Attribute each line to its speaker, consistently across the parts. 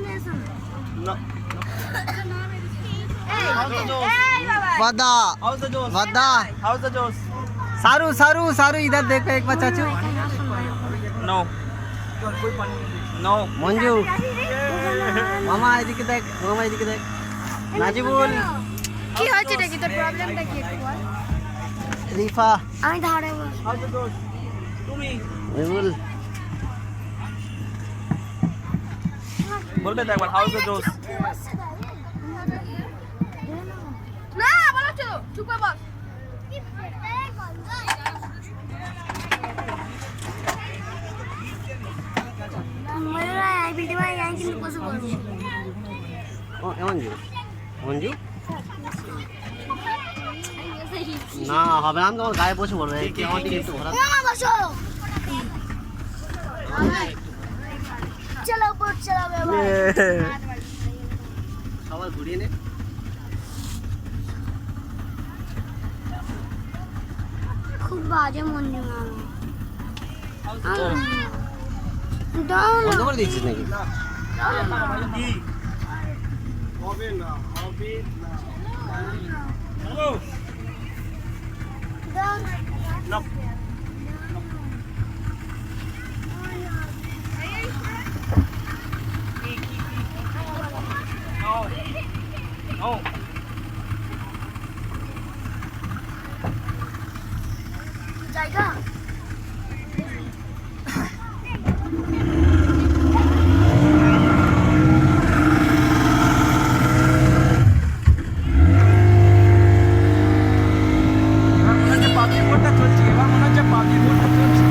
Speaker 1: No.
Speaker 2: वादा
Speaker 1: How's the juice?
Speaker 2: वादा
Speaker 1: How's the juice?
Speaker 2: सारू सारू सारू इधर देखो एक बार चाचू
Speaker 1: No. No.
Speaker 2: मंजू मामा এদিকে দেখ মামা এদিকে দেখ নাজিবুল
Speaker 3: কি হচ্ছে নাকি তোর প্রবলেমটা কি একটু বল
Speaker 2: রিফা
Speaker 3: আমি ধারে বল
Speaker 1: How's the juice? To me.
Speaker 2: Najibul
Speaker 1: বলবে তো একবার হাউস দ্য জোস
Speaker 3: না বলো তো চুপ করে বল ময়ূরা এই ভিডিও আই কিন্তু কিছু বলবো
Speaker 2: ও মঞ্জু মঞ্জু না হবে না আমি তোমার গায়ে বসে পড়বে কি আমার দিকে একটু ঘোরা
Speaker 3: মামা বসো চলো উপর চলো বাবা
Speaker 2: সবাই ঘুরিয়ে নে
Speaker 3: খুব বাজে মঞ্জু মামা দাও না
Speaker 2: বন্ধ করে দিচ্ছিস নাকি
Speaker 1: হবে না হবে না
Speaker 3: দাও না
Speaker 1: No.
Speaker 3: জায়গা
Speaker 1: পাবজি বোর্ডটা চলছে এবার মনে হচ্ছে পাবজি বোর্ডটা চলছে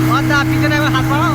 Speaker 2: वादा পিছনে একবার হাত বাড়াও